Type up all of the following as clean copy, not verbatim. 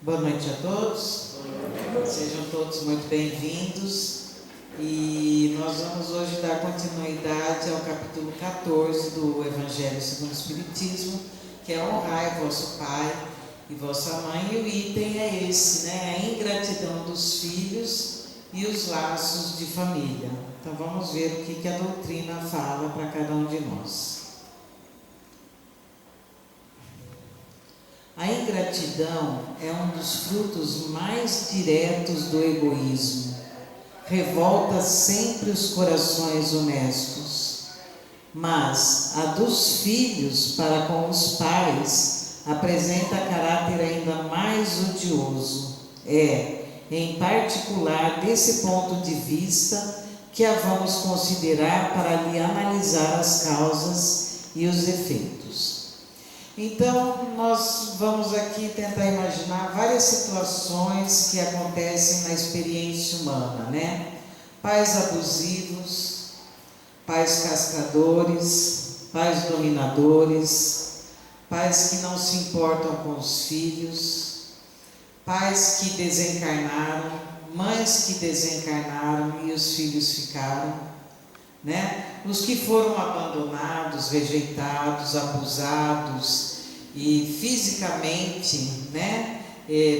Boa noite a todos, sejam todos muito bem-vindos e nós vamos hoje dar continuidade ao capítulo 14 do Evangelho segundo o Espiritismo, que é honrai vosso pai e vossa mãe, e o item é esse, né? A ingratidão dos filhos e os laços de família. Então vamos ver o que a doutrina fala para cada um de nós. A ingratidão é um dos frutos mais diretos do egoísmo. Revolta sempre os corações honestos. Mas a dos filhos para com os pais apresenta caráter ainda mais odioso. É, em particular, desse ponto de vista que a vamos considerar para lhe analisar as causas e os efeitos. Então, nós vamos aqui tentar imaginar várias situações que acontecem na experiência humana, né? Pais abusivos, pais castradores, pais dominadores, pais que não se importam com os filhos, pais que desencarnaram, mães que desencarnaram e os filhos ficaram, né? Os que foram abandonados, rejeitados, abusados e fisicamente, né?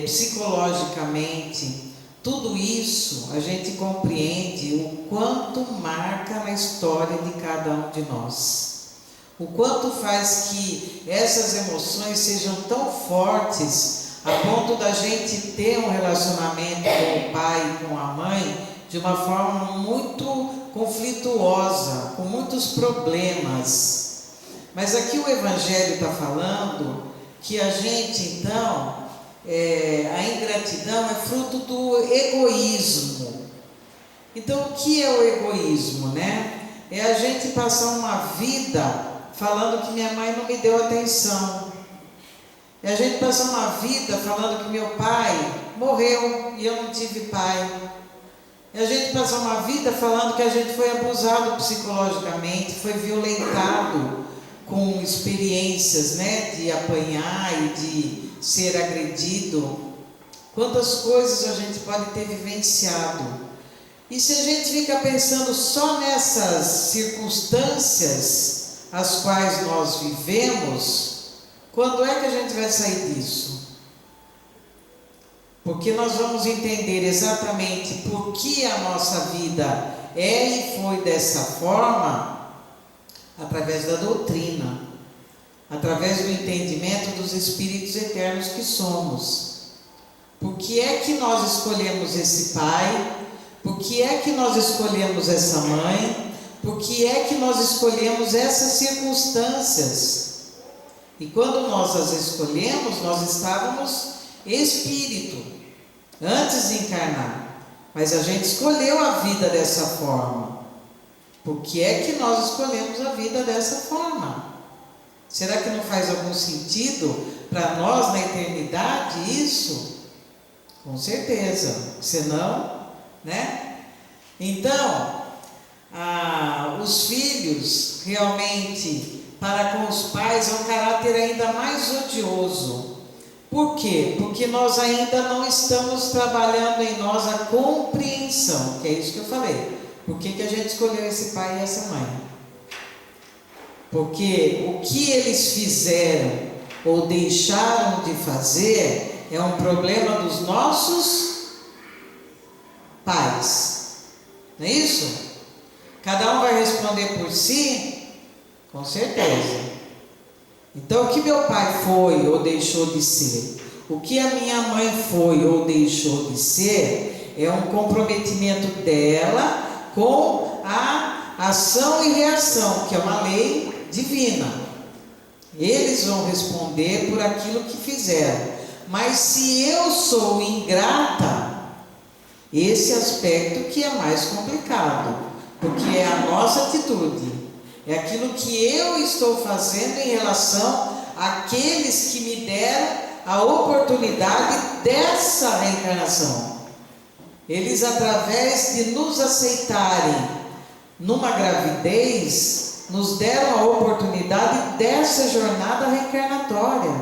Psicologicamente, tudo isso a gente compreende o quanto marca na história de cada um de nós, o quanto faz que essas emoções sejam tão fortes a ponto da gente ter um relacionamento com o pai e com a mãe de uma forma muito conflituosa, com muitos problemas. Mas aqui o Evangelho está falando que a gente, então, a ingratidão é fruto do egoísmo. Então, o que é o egoísmo, né? É a gente passar uma vida falando que minha mãe não me deu atenção. É a gente passar uma vida falando que meu pai morreu e eu não tive pai. É a gente passar uma vida falando que a gente foi abusado psicologicamente, foi violentado com experiências, né, de apanhar e de ser agredido. Quantas coisas a gente pode ter vivenciado. E se a gente fica pensando só nessas circunstâncias as quais nós vivemos, quando é que a gente vai sair disso? Porque nós vamos entender exatamente por que a nossa vida é e foi dessa forma através da doutrina, através do entendimento dos espíritos eternos que somos. Por que é que nós escolhemos esse pai? Por que é que nós escolhemos essa mãe? Por que é que nós escolhemos essas circunstâncias? E quando nós as escolhemos, nós estávamos espírito, antes de encarnar, mas a gente escolheu a vida dessa forma. Por que é que nós escolhemos a vida dessa forma? Será que não faz algum sentido para nós na eternidade isso? Com certeza, senão, né? Então, os filhos realmente para com os pais é um caráter ainda mais odioso. Por quê? Porque nós ainda não estamos trabalhando em nós a compreensão, que é isso que eu falei. Por que a gente escolheu esse pai e essa mãe? Porque o que eles fizeram ou deixaram de fazer é um problema dos nossos pais. Não é isso? Cada um vai responder por si? Com certeza. Então, o que meu pai foi ou deixou de ser, o que a minha mãe foi ou deixou de ser, é um comprometimento dela com a ação e reação, que é uma lei divina. Eles vão responder por aquilo que fizeram. Mas se eu sou ingrata, esse aspecto que é mais complicado, porque é a nossa atitude. É aquilo que eu estou fazendo em relação àqueles que me deram a oportunidade dessa reencarnação. Eles, através de nos aceitarem numa gravidez, nos deram a oportunidade dessa jornada reencarnatória.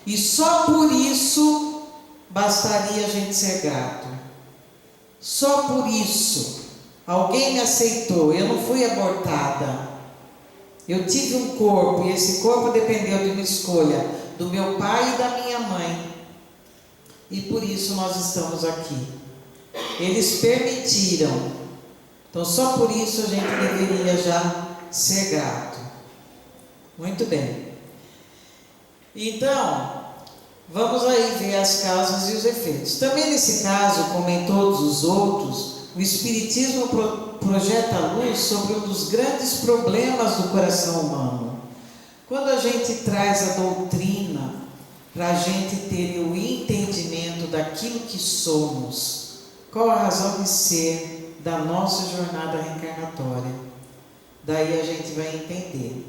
E só por isso bastaria a gente ser grato. Só por isso, alguém me aceitou, eu não fui abortada. Eu tive um corpo, e esse corpo dependeu de uma escolha do meu pai e da minha mãe. E por isso nós estamos aqui. Eles permitiram. Então só por isso a gente deveria já ser grato. Muito bem. Então, vamos aí ver as causas e os efeitos. Também nesse caso, como em todos os outros, o Espiritismo projeta a luz sobre um dos grandes problemas do coração humano. Quando a gente traz a doutrina para a gente ter o entendimento daquilo que somos, qual a razão de ser da nossa jornada reencarnatória? Daí a gente vai entender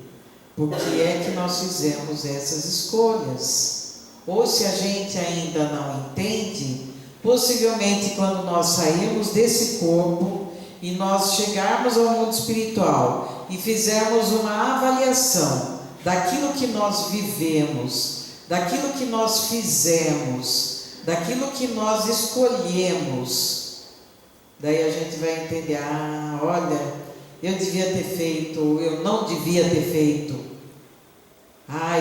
por que é que nós fizemos essas escolhas. Ou se a gente ainda não entende, possivelmente quando nós sairmos desse corpo e nós chegarmos ao mundo espiritual e fizermos uma avaliação daquilo que nós vivemos, daquilo que nós fizemos, daquilo que nós escolhemos, daí a gente vai entender, olha, eu devia ter feito, eu não devia ter feito,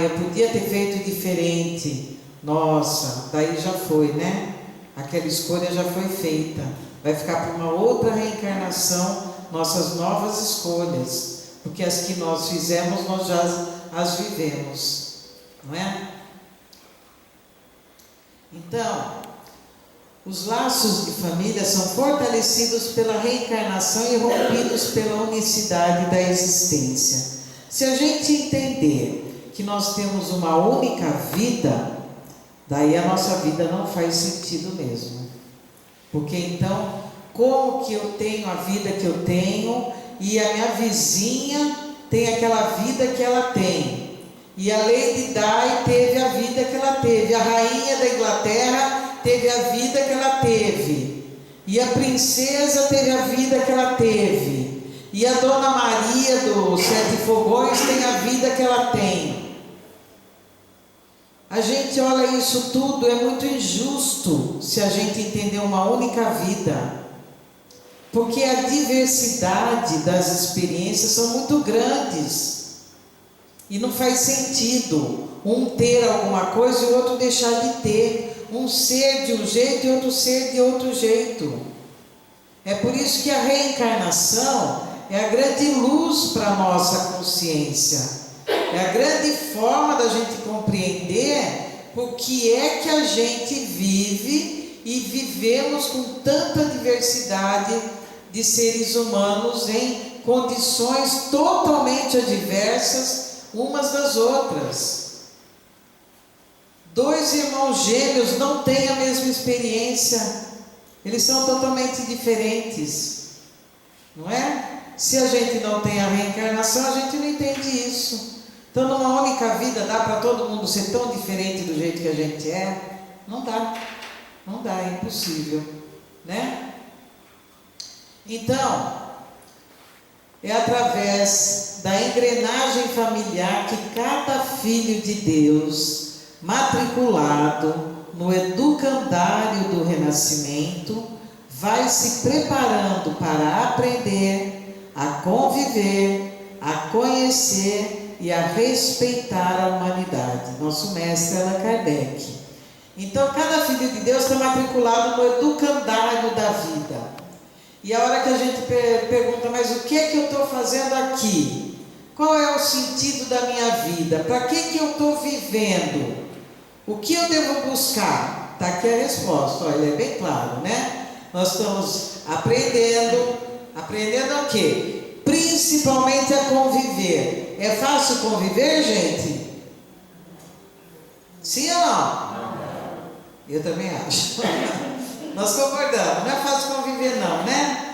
eu podia ter feito diferente, nossa, daí já foi, né? Aquela escolha já foi feita, vai ficar para uma outra reencarnação, nossas novas escolhas, porque as que nós fizemos, nós já as vivemos, não é? Então, os laços de família são fortalecidos pela reencarnação e rompidos pela unicidade da existência. Se a gente entender que nós temos uma única vida, daí a nossa vida não faz sentido mesmo. Porque então, como que eu tenho a vida que eu tenho e a minha vizinha tem aquela vida que ela tem? E a Lady Di teve a vida que ela teve, a rainha da Inglaterra teve a vida que ela teve, e a princesa teve a vida que ela teve, e a Dona Maria dos Sete Fogões tem a vida que ela tem. A gente olha isso tudo, é muito injusto se a gente entender uma única vida, porque a diversidade das experiências são muito grandes. E não faz sentido um ter alguma coisa e o outro deixar de ter. Um ser de um jeito e outro ser de outro jeito. É por isso que a reencarnação é a grande luz para a nossa consciência. É a grande forma da gente compreender por que é que a gente vive e vivemos com tanta diversidade de seres humanos em condições totalmente adversas umas das outras. Dois irmãos gêmeos não têm a mesma experiência, eles são totalmente diferentes, não é? Se a gente não tem a reencarnação, a gente não entende isso. Então, numa única vida, dá para todo mundo ser tão diferente do jeito que a gente é? Não dá, não dá, é impossível, né? Então, é através da engrenagem familiar que cada filho de Deus, matriculado no educandário do renascimento, vai se preparando para aprender, a conviver, a conhecer e a respeitar a humanidade. Nosso mestre Allan Kardec. Então, cada filho de Deus está matriculado no educandário da vida. E a hora que a gente pergunta, mas o que é que eu estou fazendo aqui? Qual é o sentido da minha vida? Para que eu estou vivendo? O que eu devo buscar? Está aqui a resposta, olha, é bem claro, né? Nós estamos aprendendo o quê? Principalmente a conviver. É fácil conviver, gente? Sim ou não? Eu também acho. Nós concordamos, não é fácil conviver não, né?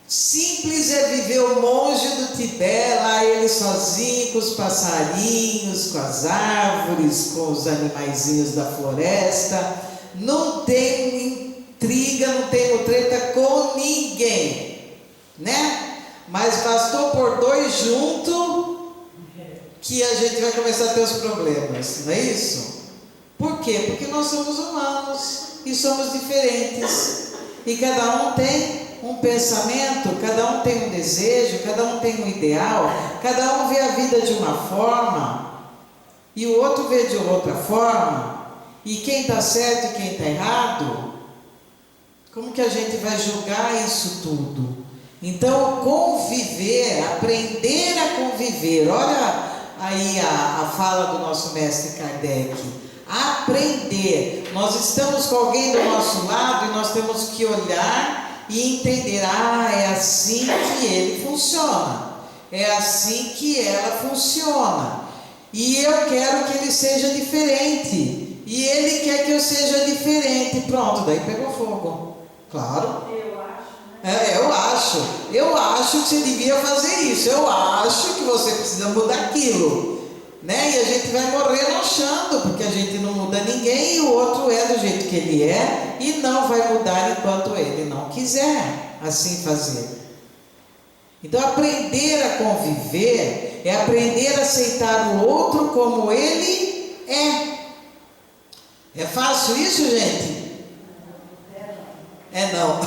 Simples é viver o monge do Tibete, lá ele sozinho, com os passarinhos, com as árvores, com os animaizinhos da floresta. Não tem intriga, não tem treta com ninguém, né? Mas bastou pôr dois juntos que a gente vai começar a ter os problemas, não é isso? Por quê? Porque nós somos humanos. e somos diferentes. E cada um tem um pensamento, cada um tem um desejo, cada um tem um ideal, cada um vê a vida de uma forma e o outro vê de outra forma. E quem está certo e quem está errado? Como que a gente vai julgar isso tudo? Então, conviver, aprender a conviver. Olha aí a fala do nosso mestre Kardec. Aprender. Nós estamos com alguém do nosso lado e nós temos que olhar e entender. É assim que ele funciona. É assim que ela funciona. E eu quero que ele seja diferente. E ele quer que eu seja diferente. Pronto, daí pegou fogo. Claro. Eu acho que você devia fazer isso. Eu acho que você precisa mudar aquilo, né? E a gente vai morrer achando, porque a gente não muda ninguém e o outro é do jeito que ele é e não vai mudar enquanto ele não quiser assim fazer. Então, aprender a conviver é aprender a aceitar o outro como ele é. É fácil isso, gente? Não.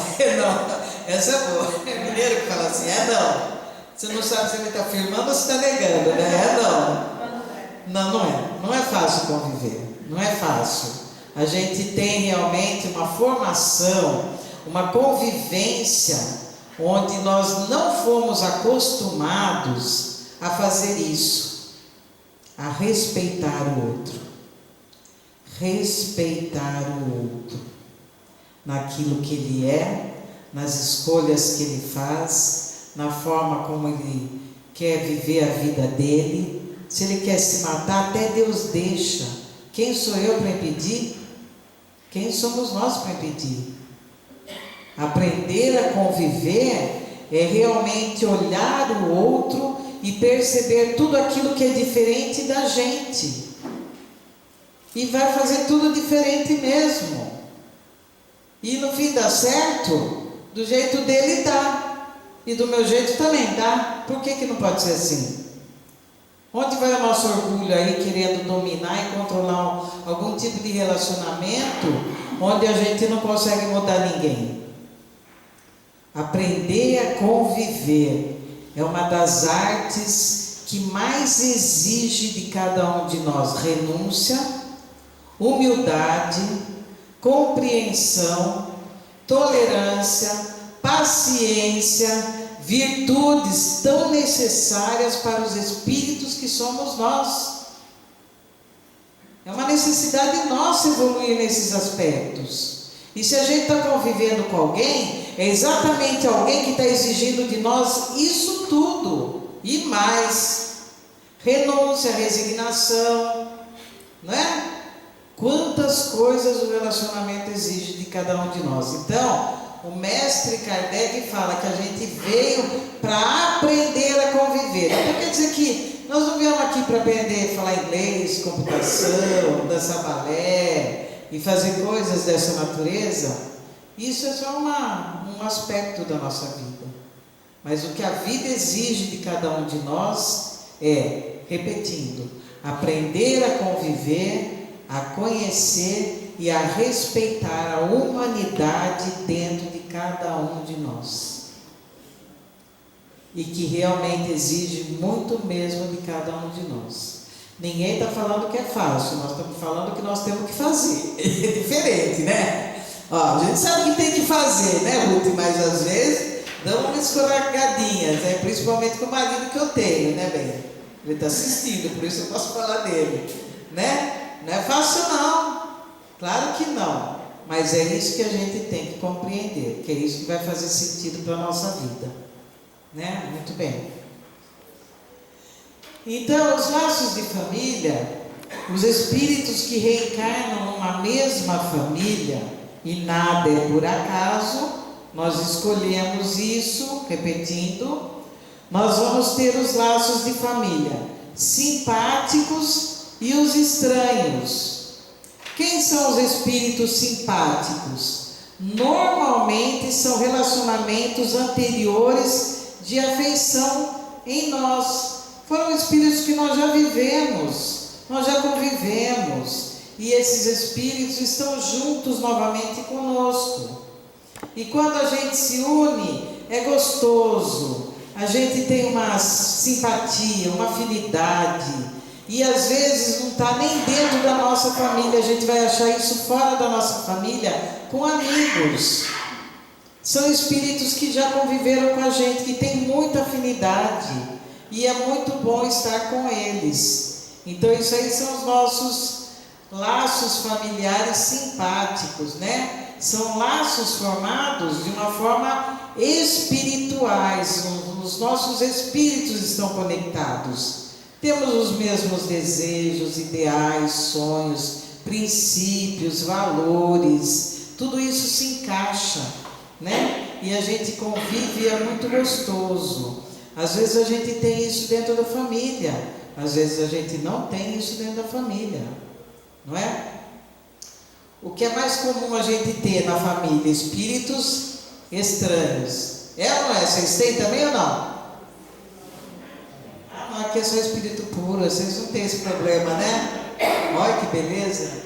Essa é boa. É mineiro que fala assim, não. Você não sabe se ele está afirmando ou se está negando, né? Não é. Não é fácil conviver. Não é fácil. A gente tem realmente uma formação, uma convivência, onde nós não fomos acostumados a fazer isso, a respeitar o outro. Respeitar o outro. Naquilo que ele é, nas escolhas que ele faz, na forma como ele quer viver a vida dele. Se ele quer se matar, até Deus deixa. Quem sou eu para impedir? Quem somos nós para impedir? Aprender a conviver é realmente olhar o outro e perceber tudo aquilo que é diferente da gente. E vai fazer tudo diferente mesmo. E no fim dá certo, do jeito dele dá, e do meu jeito também dá. Por que não pode ser assim? Onde vai o nosso orgulho aí querendo dominar e controlar algum tipo de relacionamento onde a gente não consegue mudar ninguém? Aprender a conviver é uma das artes que mais exige de cada um de nós renúncia, humildade, compreensão, tolerância, paciência, virtudes tão necessárias para os espíritos que somos nós. É uma necessidade nossa evoluir nesses aspectos. E se a gente está convivendo com alguém, é exatamente alguém que está exigindo de nós isso tudo e mais. Renúncia, resignação, não é? Quantas coisas o relacionamento exige de cada um de nós. Então, o mestre Kardec fala que a gente veio para aprender a conviver. Então quer dizer que nós não viemos aqui para aprender a falar inglês, computação, dançar balé e fazer coisas dessa natureza. Isso é só um aspecto da nossa vida. Mas o que a vida exige de cada um de nós é, repetindo, aprender a conviver, a conhecer e a respeitar a humanidade dentro de cada um de nós. E que realmente exige muito mesmo de cada um de nós. Ninguém está falando que é fácil, nós estamos falando que nós temos que fazer. É diferente, né? A gente sabe que tem que fazer, né, Ruth? Mas às vezes dá umas escorregadinhas, né? Principalmente com o marido que eu tenho, né, bem? Ele está assistindo, por isso eu posso falar dele, né? Não é fácil não, claro que não, mas é isso que a gente tem que compreender, que é isso que vai fazer sentido para a nossa vida, né? Muito bem. Então, os laços de família, os espíritos que reencarnam numa mesma família, e nada é por acaso, nós escolhemos isso, repetindo, nós vamos ter os laços de família, simpáticos e os estranhos. Quem são os espíritos simpáticos? Normalmente são relacionamentos anteriores de afeição em nós. Foram espíritos que nós já vivemos, nós já convivemos. e esses espíritos estão juntos novamente conosco. E quando a gente se une, é gostoso, a gente tem uma simpatia, uma afinidade, e às vezes não está nem dentro da nossa família, a gente vai achar isso fora da nossa família, com amigos. São espíritos que já conviveram com a gente, que tem muita afinidade, e é muito bom estar com eles. Então isso aí são os nossos laços familiares simpáticos, né? São laços formados de uma forma espirituais, os nossos espíritos estão conectados. Temos os mesmos desejos, ideais, sonhos, princípios, valores, tudo isso se encaixa, né? E a gente convive e é muito gostoso. Às vezes a gente tem isso dentro da família, às vezes a gente não tem isso dentro da família, não é? O que é mais comum a gente ter na família? Espíritos estranhos. É ou não é? Vocês têm também ou não? Ah, não, aqui é só espírito puro, vocês não têm esse problema, né? Olha que beleza.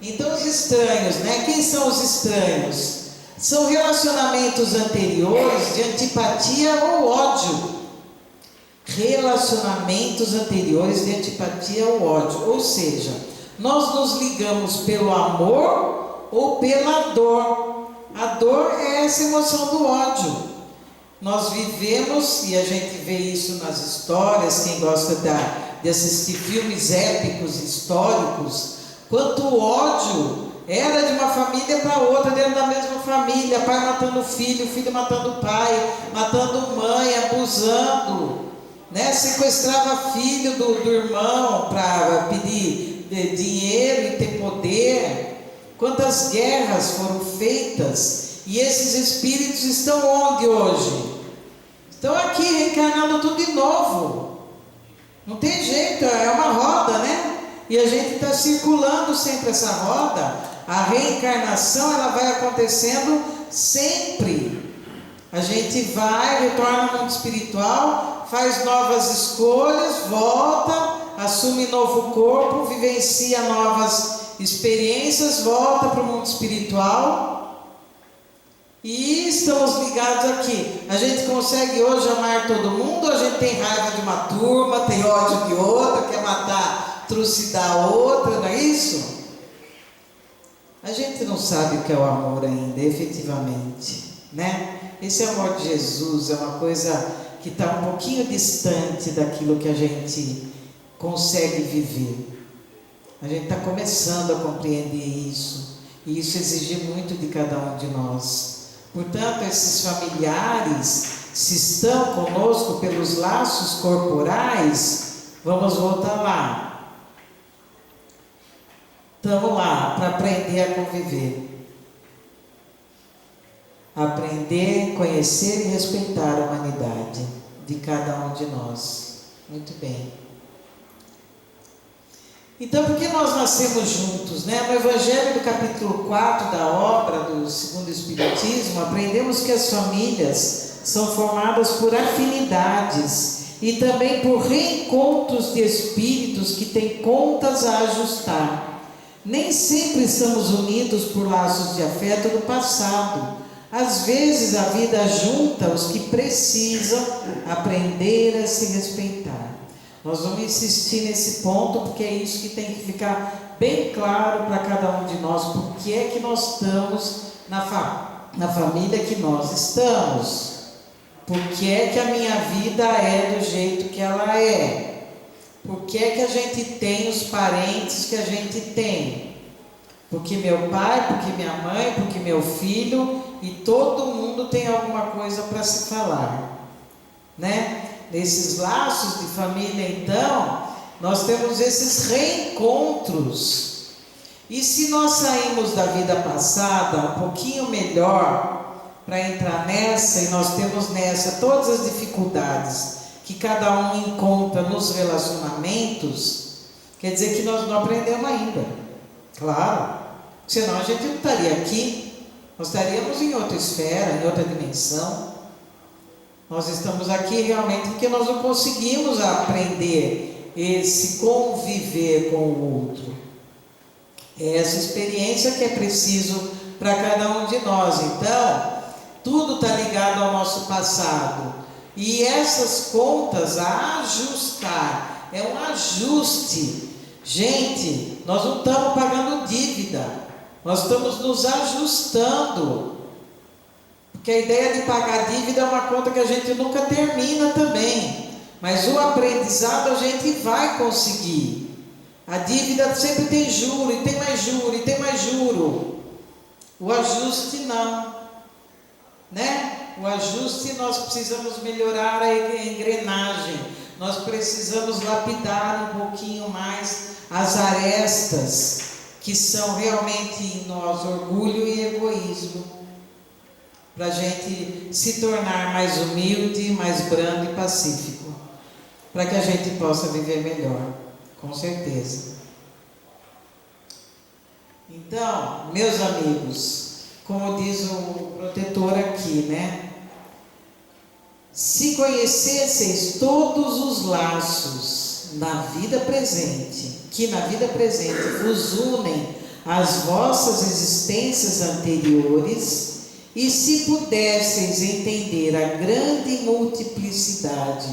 Então os estranhos, né? Quem são os estranhos? São relacionamentos anteriores de antipatia ou ódio. Relacionamentos anteriores de antipatia ou ódio. Ou seja, nós nos ligamos pelo amor ou pela dor. A dor é essa emoção do ódio. Nós vivemos, e a gente vê isso nas histórias, quem gosta de assistir filmes épicos, históricos, quanto ódio era de uma família para outra, dentro da mesma família, pai matando filho, filho matando pai, matando mãe, abusando, né? Sequestrava filho do irmão para pedir dinheiro e ter poder. Quantas guerras foram feitas, e esses espíritos estão onde hoje? Estão aqui reencarnando tudo de novo. Não tem jeito, é uma roda, né? E a gente está circulando sempre essa roda. A reencarnação, ela vai acontecendo sempre. A gente vai, retorna ao mundo espiritual, faz novas escolhas, volta, assume novo corpo, vivencia novas experiências, volta para o mundo espiritual, e estamos ligados aqui. A gente consegue hoje amar todo mundo, a gente tem raiva de uma turma, tem ódio de outra, quer matar, trucidar outra, não é isso? A gente não sabe o que é o amor ainda, efetivamente, né? Esse amor de Jesus é uma coisa que está um pouquinho distante daquilo que a gente consegue viver. A gente está começando a compreender isso, e isso exige muito de cada um de nós. Portanto, esses familiares, se estão conosco pelos laços corporais, vamos voltar lá. Estamos lá para aprender a conviver. Aprender, conhecer e respeitar a humanidade de cada um de nós. Muito bem. Então, por que nós nascemos juntos, né? No Evangelho do capítulo 4 da obra do Segundo Espiritismo, aprendemos que as famílias são formadas por afinidades e também por reencontros de espíritos que têm contas a ajustar. Nem sempre estamos unidos por laços de afeto do passado. Às vezes a vida junta os que precisam aprender a se respeitar. Nós vamos insistir nesse ponto, porque é isso que tem que ficar bem claro para cada um de nós. Por que é que nós estamos na família que nós estamos? Por que é que a minha vida é do jeito que ela é? Por que é que a gente tem os parentes que a gente tem? Porque meu pai, porque minha mãe, porque meu filho, e todo mundo tem alguma coisa para se falar, né? Nesses laços de família, então, nós temos esses reencontros. E se nós saímos da vida passada um pouquinho melhor para entrar nessa, e nós temos nessa todas as dificuldades que cada um encontra nos relacionamentos, quer dizer que nós não aprendemos ainda. Claro, senão a gente não estaria aqui, nós estaríamos em outra esfera, em outra dimensão. Nós estamos aqui realmente porque nós não conseguimos aprender esse conviver com o outro. É essa experiência que é preciso para cada um de nós. Então, tudo está ligado ao nosso passado. E essas contas a ajustar, é um ajuste. Gente, nós não estamos pagando dívida, nós estamos nos ajustando. Porque a ideia de pagar dívida é uma conta que a gente nunca termina também. Mas o aprendizado a gente vai conseguir. A dívida sempre tem juro, e tem mais juro, e tem mais juro. O ajuste não, né? O ajuste nós precisamos melhorar a engrenagem. Nós precisamos lapidar um pouquinho mais as arestas que são realmente em nós orgulho e egoísmo, para a gente se tornar mais humilde, mais brando e pacífico, para que a gente possa viver melhor, com certeza. Então, meus amigos, como diz o protetor aqui, né? Se conhecesseis todos os laços na vida presente, que na vida presente vos unem às vossas existências anteriores, e se pudesseis entender a grande multiplicidade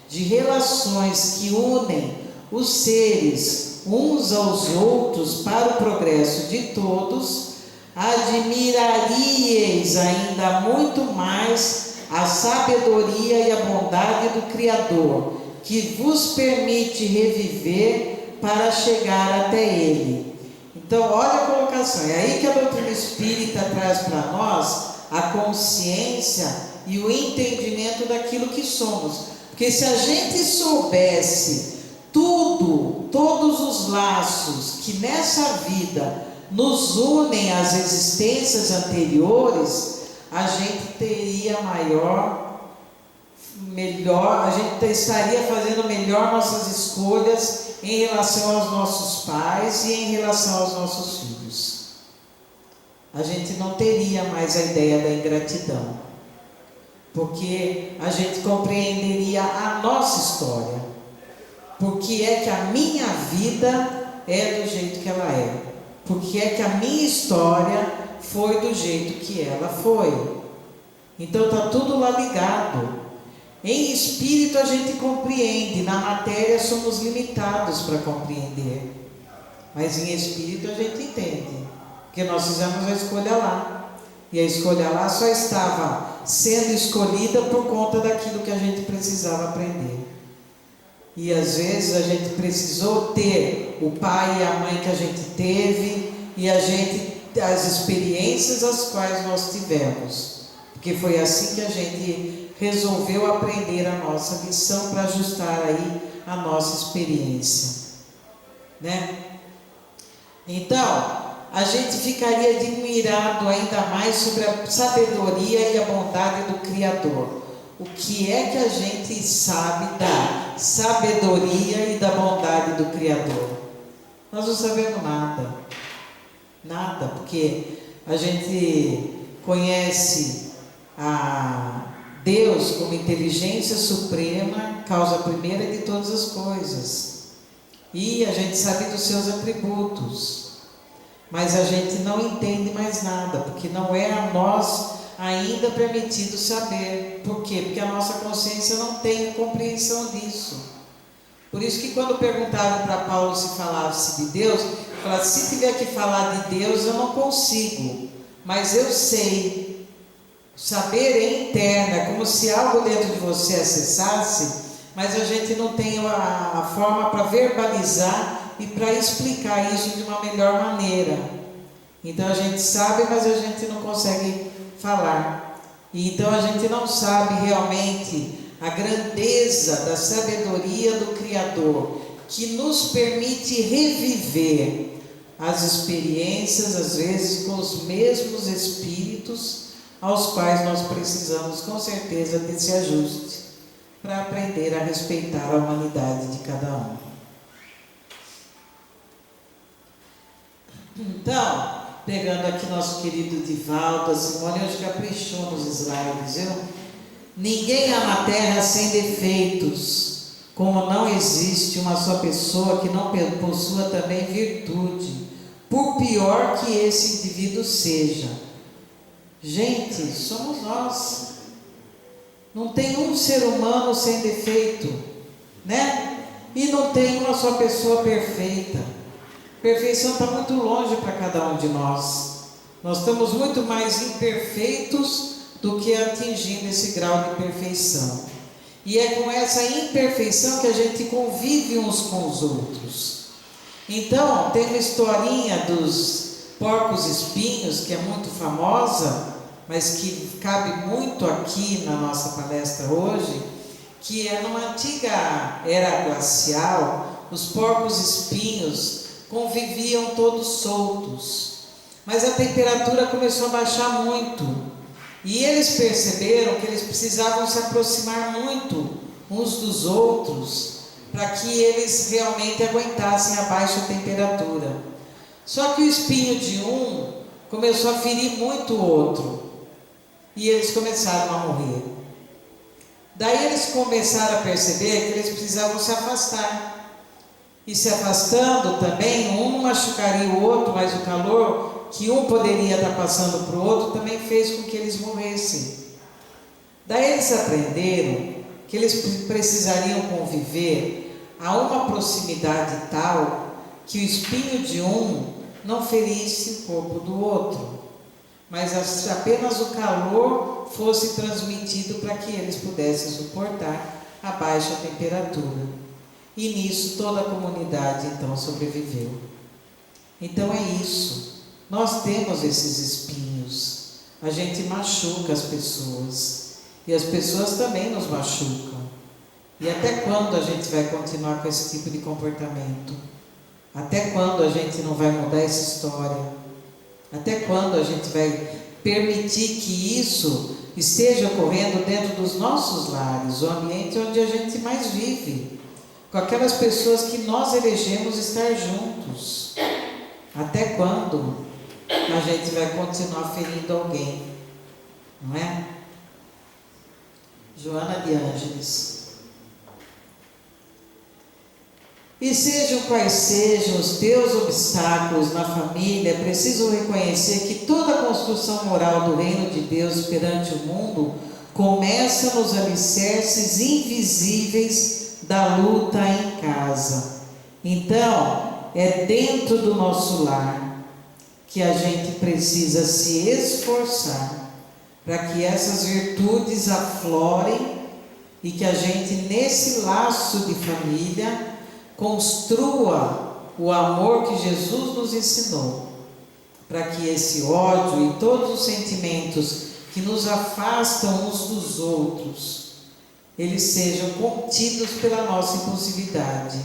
de relações que unem os seres uns aos outros para o progresso de todos, admiraríeis ainda muito mais a sabedoria e a bondade do Criador, que vos permite reviver para chegar até Ele. Então, olha a colocação, é aí que a doutrina espírita traz para nós a consciência e o entendimento daquilo que somos. Porque se a gente soubesse todos os laços que nessa vida nos unem às existências anteriores, a gente teria melhor, a gente estaria fazendo melhor nossas escolhas em relação aos nossos pais e em relação aos nossos filhos. A gente não teria mais a ideia da ingratidão, porque a gente compreenderia a nossa história. Por que é que a minha vida é do jeito que ela é? Por que é que a minha história foi do jeito que ela foi? Então está tudo lá ligado. Em espírito a gente compreende, na matéria somos limitados para compreender, mas em espírito a gente entende, porque nós fizemos a escolha lá, e a escolha lá só estava sendo escolhida por conta daquilo que a gente precisava aprender. E às vezes a gente precisou ter o pai e a mãe que a gente teve, e as experiências as quais nós tivemos, porque foi assim que a gente resolveu aprender a nossa lição para ajustar aí a nossa experiência, né? Então, a gente ficaria admirado ainda mais sobre a sabedoria e a bondade do Criador. O que é que a gente sabe da sabedoria e da bondade do Criador? Nós não sabemos nada, porque a gente conhece a Deus como inteligência suprema, causa primeira de todas as coisas, e a gente sabe dos seus atributos, mas a gente não entende mais nada, porque não é a nós ainda permitido saber. Por quê? Porque a nossa consciência não tem compreensão disso. Por isso que quando perguntaram para Paulo se falasse de Deus, ele falava: se tiver que falar de Deus eu não consigo, mas eu sei. Saber é interno, é como se algo dentro de você acessasse, mas a gente não tem a forma para verbalizar e para explicar isso de uma melhor maneira. Então a gente sabe, mas a gente não consegue falar. E então a gente não sabe realmente a grandeza da sabedoria do Criador, que nos permite reviver as experiências, às vezes com os mesmos espíritos aos quais nós precisamos com certeza desse ajuste para aprender a respeitar a humanidade de cada um. Então, pegando aqui nosso querido Divaldo, a Simone hoje caprichou nos slides, viu? Ninguém há na terra sem defeitos, como não existe uma só pessoa que não possua também virtude. por pior que esse indivíduo seja. Gente, somos nós. Não tem um ser humano sem defeito, né? E não tem uma só pessoa perfeita. Perfeição está muito longe para cada um de nós. Nós estamos muito mais imperfeitos do que atingindo esse grau de perfeição. E é com essa imperfeição que a gente convive uns com os outros. Então, tem uma historinha dos porcos espinhos, que é muito famosa, mas que cabe muito aqui na nossa palestra hoje, que é numa antiga era glacial, os porcos espinhos conviviam todos soltos, mas a temperatura começou a baixar muito, e eles perceberam que eles precisavam se aproximar muito uns dos outros, para que eles realmente aguentassem a baixa temperatura. Só que o espinho de um começou a ferir muito o outro, e eles começaram a morrer. Daí eles começaram a perceber que eles precisavam se afastar. E se afastando também, um machucaria o outro, mas o calor que um poderia estar passando para o outro também fez com que eles morressem. Daí eles aprenderam que eles precisariam conviver a uma proximidade tal que o espinho de um não ferisse o corpo do outro, mas apenas o calor fosse transmitido para que eles pudessem suportar a baixa temperatura. E nisso toda a comunidade então sobreviveu. Então é isso, nós temos esses espinhos, a gente machuca as pessoas, e as pessoas também nos machucam. E até quando a gente vai continuar com esse tipo de comportamento? Até quando a gente não vai mudar essa história? Até quando a gente vai permitir que isso esteja ocorrendo dentro dos nossos lares, o ambiente onde a gente mais vive, com aquelas pessoas que nós elegemos estar juntos? Até quando a gente vai continuar ferindo alguém? Não é? Joana de Ângeles. E sejam quais sejam os teus obstáculos na família, é preciso reconhecer que toda a construção moral do reino de Deus perante o mundo começa nos alicerces invisíveis da luta em casa. Então, é dentro do nosso lar que a gente precisa se esforçar para que essas virtudes aflorem e que a gente, nesse laço de família, construa o amor que Jesus nos ensinou, para que esse ódio e todos os sentimentos que nos afastam uns dos outros, eles sejam contidos pela nossa impulsividade.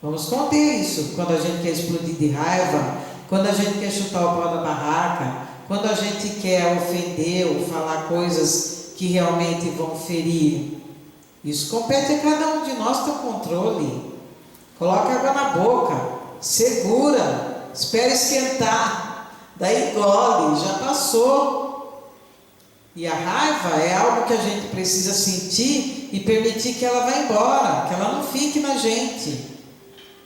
Vamos conter isso quando a gente quer explodir de raiva, quando a gente quer chutar o pau da barraca, quando a gente quer ofender ou falar coisas que realmente vão ferir. Isso compete a cada um de nós ter o controle. Coloca água na boca, segura, espera esquentar, daí engole, já passou. E a raiva é algo que a gente precisa sentir e permitir que ela vá embora, que ela não fique na gente.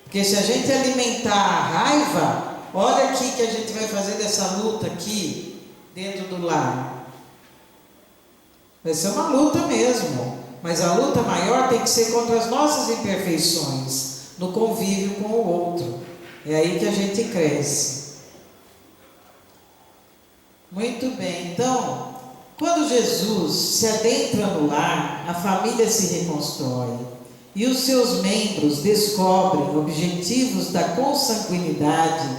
Porque se a gente alimentar a raiva, olha aqui que a gente vai fazer dessa luta aqui, dentro do lar. Vai ser uma luta mesmo, mas a luta maior tem que ser contra as nossas imperfeições, no convívio com o outro. É aí que a gente cresce. Muito bem, então, quando Jesus se adentra no lar, a família se reconstrói e os seus membros descobrem objetivos da consanguinidade,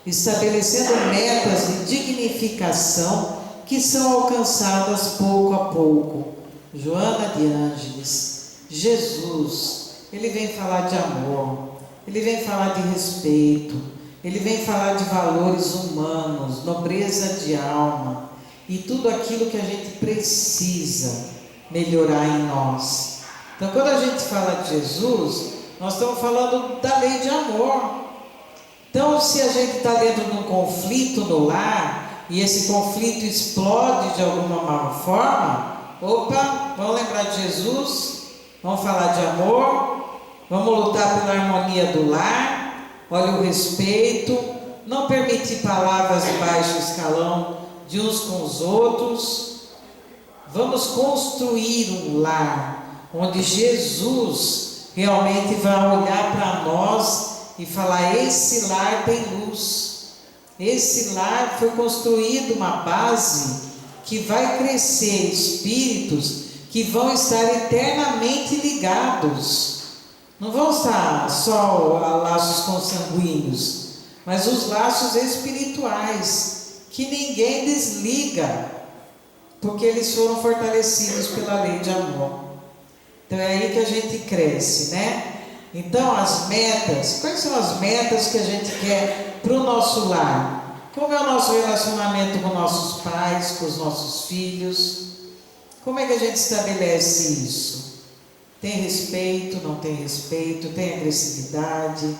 estabelecendo metas de dignificação que são alcançadas pouco a pouco. Joana de Ângeles, Jesus, ele vem falar de amor, ele vem falar de respeito, ele vem falar de valores humanos, nobreza de alma e tudo aquilo que a gente precisa melhorar em nós. Então, quando a gente fala de Jesus, nós estamos falando da lei de amor. Então, se a gente está dentro de um conflito no lar e esse conflito explode de alguma forma, opa, vamos lembrar de Jesus, vamos falar de amor, vamos lutar pela harmonia do lar, olha o respeito, não permitir palavras de baixo escalão de uns com os outros. Vamos construir um lar onde Jesus realmente vai olhar para nós e falar: esse lar tem luz, esse lar foi construído uma base que vai crescer espíritos que vão estar eternamente ligados. Não vão estar só laços consanguíneos, mas os laços espirituais, que ninguém desliga, porque eles foram fortalecidos pela lei de amor. Então é aí que a gente cresce, né? Então as metas, quais são as metas que a gente quer para o nosso lar? Como é o nosso relacionamento com nossos pais, com os nossos filhos? Como é que a gente estabelece isso? Tem respeito, não tem respeito? Tem agressividade,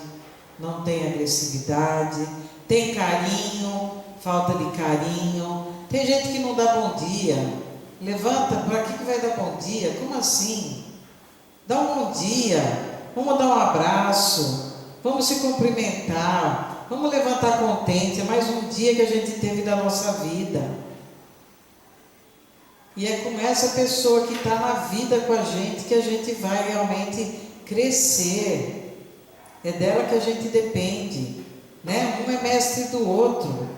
não tem agressividade? Tem carinho, falta de carinho? Tem gente que não dá bom dia. Levanta, para que vai dar bom dia? Como assim? Dá um bom dia, vamos dar um abraço, vamos se cumprimentar, vamos levantar contente. É mais um dia que a gente teve da nossa vida. E é com essa pessoa que está na vida com a gente que a gente vai realmente crescer. É dela que a gente depende, né? Um é mestre do outro,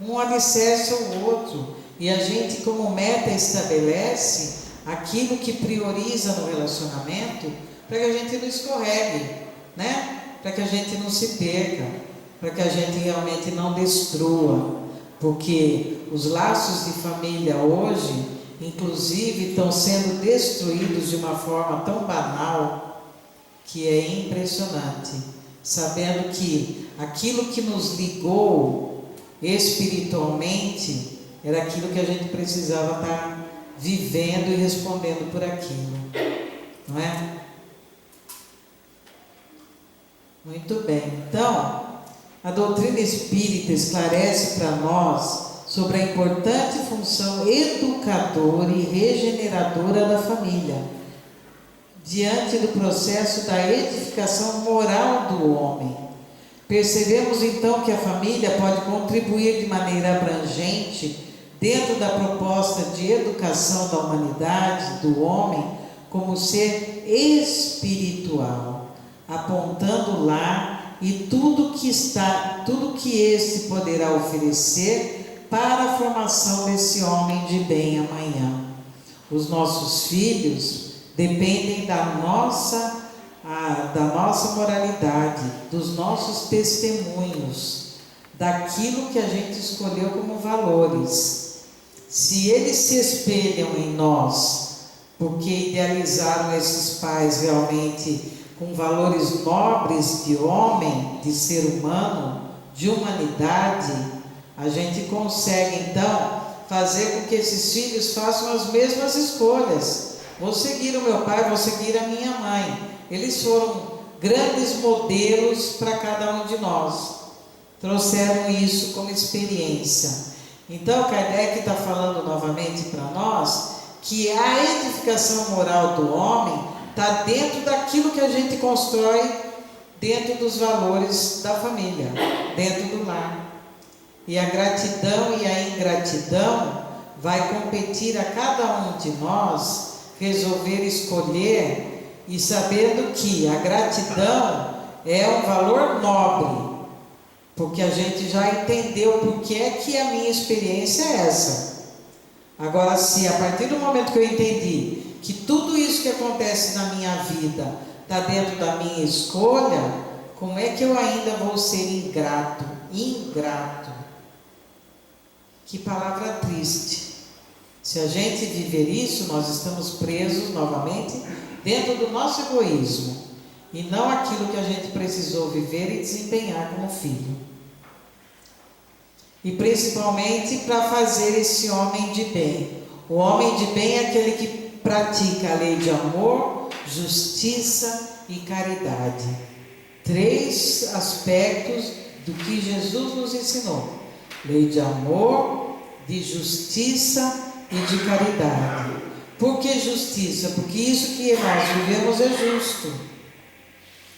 um alicerce ao outro. E a gente, como meta, estabelece aquilo que prioriza no relacionamento, para que a gente não escorregue, né? Para que a gente não se perca, para que a gente realmente não destrua, porque os laços de família hoje, inclusive, estão sendo destruídos de uma forma tão banal, que é impressionante, sabendo que aquilo que nos ligou espiritualmente era aquilo que a gente precisava estar vivendo e respondendo por aquilo, não é? Muito bem. Então, a doutrina espírita esclarece para nós sobre a importante função educadora e regeneradora da família, diante do processo da edificação moral do homem. Percebemos então que a família pode contribuir de maneira abrangente dentro da proposta de educação da humanidade, do homem, como ser espiritual, apontando lá e tudo que este poderá oferecer para a formação desse homem de bem amanhã. Os nossos filhos dependem da nossa moralidade, dos nossos testemunhos, daquilo que a gente escolheu como valores. Se eles se espelham em nós, porque idealizaram esses pais realmente com valores nobres de homem, de ser humano, de humanidade, a gente consegue então fazer com que esses filhos façam as mesmas escolhas. Vou seguir o meu pai, vou seguir a minha mãe. Eles foram grandes modelos para cada um de nós, trouxeram isso como experiência. Então Kardec está falando novamente para nós que a edificação moral do homem está dentro daquilo que a gente constrói dentro dos valores da família, dentro do lar. E a gratidão e a ingratidão vai competir a cada um de nós resolver escolher, e sabendo que a gratidão é um valor nobre, porque a gente já entendeu porque é que a minha experiência é essa. Agora, se a partir do momento que eu entendi que tudo isso que acontece na minha vida está dentro da minha escolha, como é que eu ainda vou ser ingrato? Ingrato. Que palavra triste. Se a gente viver isso, nós estamos presos novamente dentro do nosso egoísmo, e não aquilo que a gente precisou viver e desempenhar como filho. E principalmente para fazer esse homem de bem. O homem de bem é aquele que pratica a lei de amor, justiça e caridade. 3 aspectos do que Jesus nos ensinou: lei de amor, de justiça e de caridade. Por que justiça? Porque isso que nós vivemos é justo.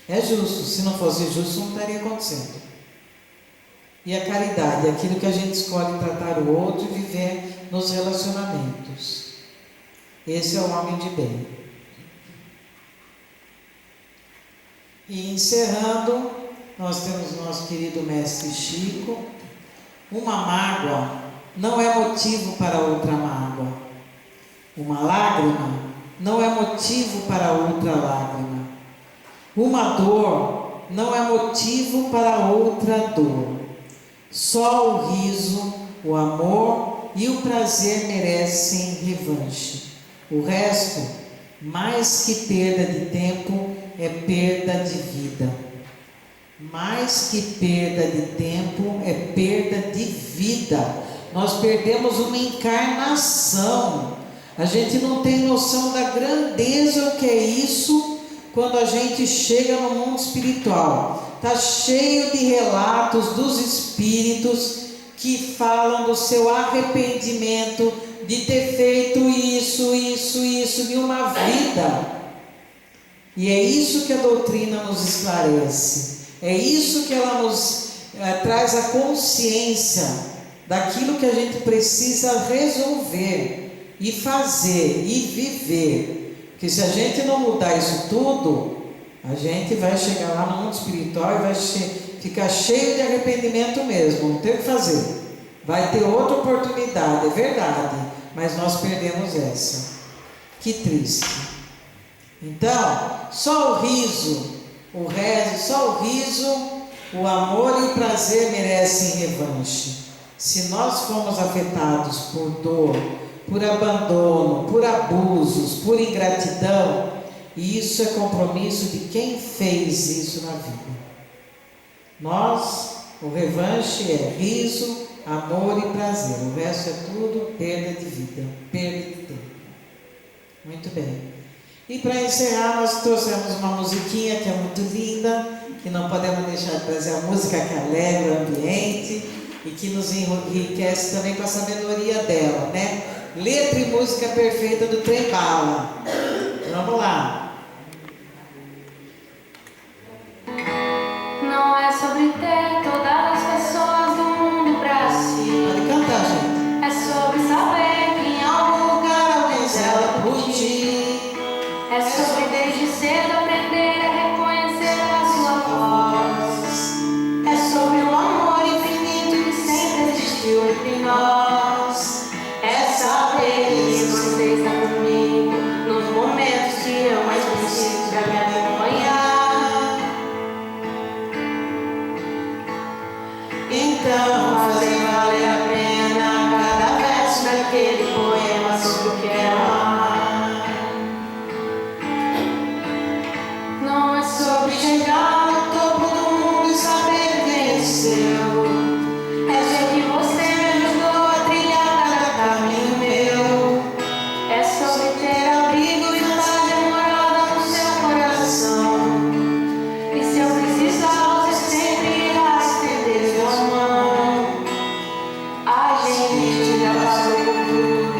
É justo. Se não fosse justo, não estaria acontecendo. e a caridade, aquilo que a gente escolhe tratar o outro e viver nos relacionamentos. Esse é o homem de bem. E encerrando, nós temos nosso querido mestre Chico. Uma mágoa não é motivo para outra mágoa. Uma lágrima não é motivo para outra lágrima. Uma dor não é motivo para outra dor. Só o riso, o amor e o prazer merecem revanche. O resto, mais que perda de tempo, é perda de vida. Mais que perda de tempo, é perda de vida. Nós perdemos uma encarnação. A gente não tem noção da grandeza o que é isso quando a gente chega no mundo espiritual. Está cheio de relatos dos espíritos que falam do seu arrependimento de ter feito isso em uma vida. E é isso que a doutrina nos esclarece. É isso que ela nos traz a consciência daquilo que a gente precisa resolver e fazer e viver. Porque se a gente não mudar isso tudo, a gente vai chegar lá no mundo espiritual e vai ficar cheio de arrependimento mesmo, não tem o que fazer. Vai ter outra oportunidade, é verdade, mas nós perdemos essa. Que triste. Então, só o riso, o rezo, só o riso, o amor e o prazer merecem revanche. Se nós fomos afetados por dor, por abandono, por abusos, por ingratidão, isso é compromisso de quem fez isso na vida. Nós, o revanche é riso, amor e prazer. O resto é tudo perda de vida, perda de tempo. Muito bem. E para encerrar, nós trouxemos uma musiquinha que é muito linda, que não podemos deixar de trazer a música que alegra o ambiente e que nos enriquece também com a sabedoria dela, né? Letra e música perfeita do Trem Bala. Vamos lá. Não é sobre ter todas as pessoas do mundo pra si. Pode cantar, gente. É sobre saber que em algum lugar alguém zela por ti. É sobre desde cedo aprender a reconhecer a sua voz. É sobre um amor infinito que sempre existiu entre nós. É saber que você está comigo nos momentos que eu mais preciso pra me acompanhar. Então fazer valer a pena cada verso daquele poema sobre o que é amar. Não é sobre chegar no topo do mundo e saber quem é seu. É ver que você me ajudou a trilhar cada caminho meu. É sobre ter abrigo e fazer morada no seu coração. E se eu precisar, você sempre irá estender sua mão. A gente já passou por tudo.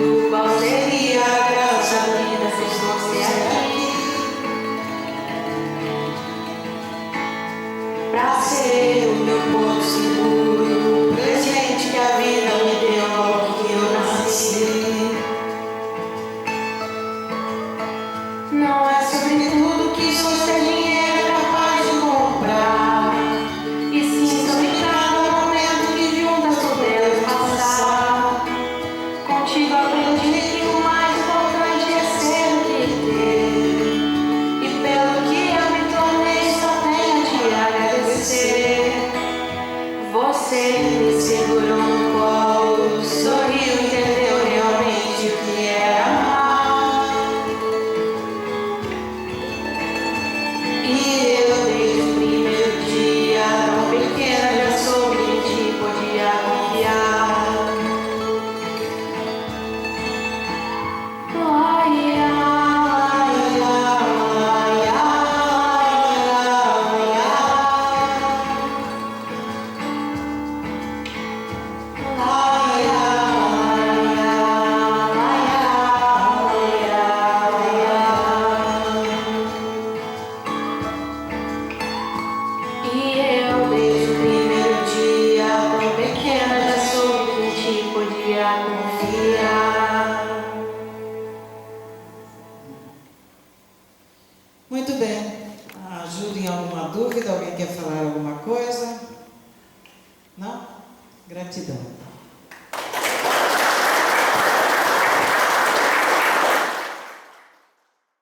Muito bem. Ajuda em alguma dúvida? Alguém quer falar alguma coisa? Não? Gratidão.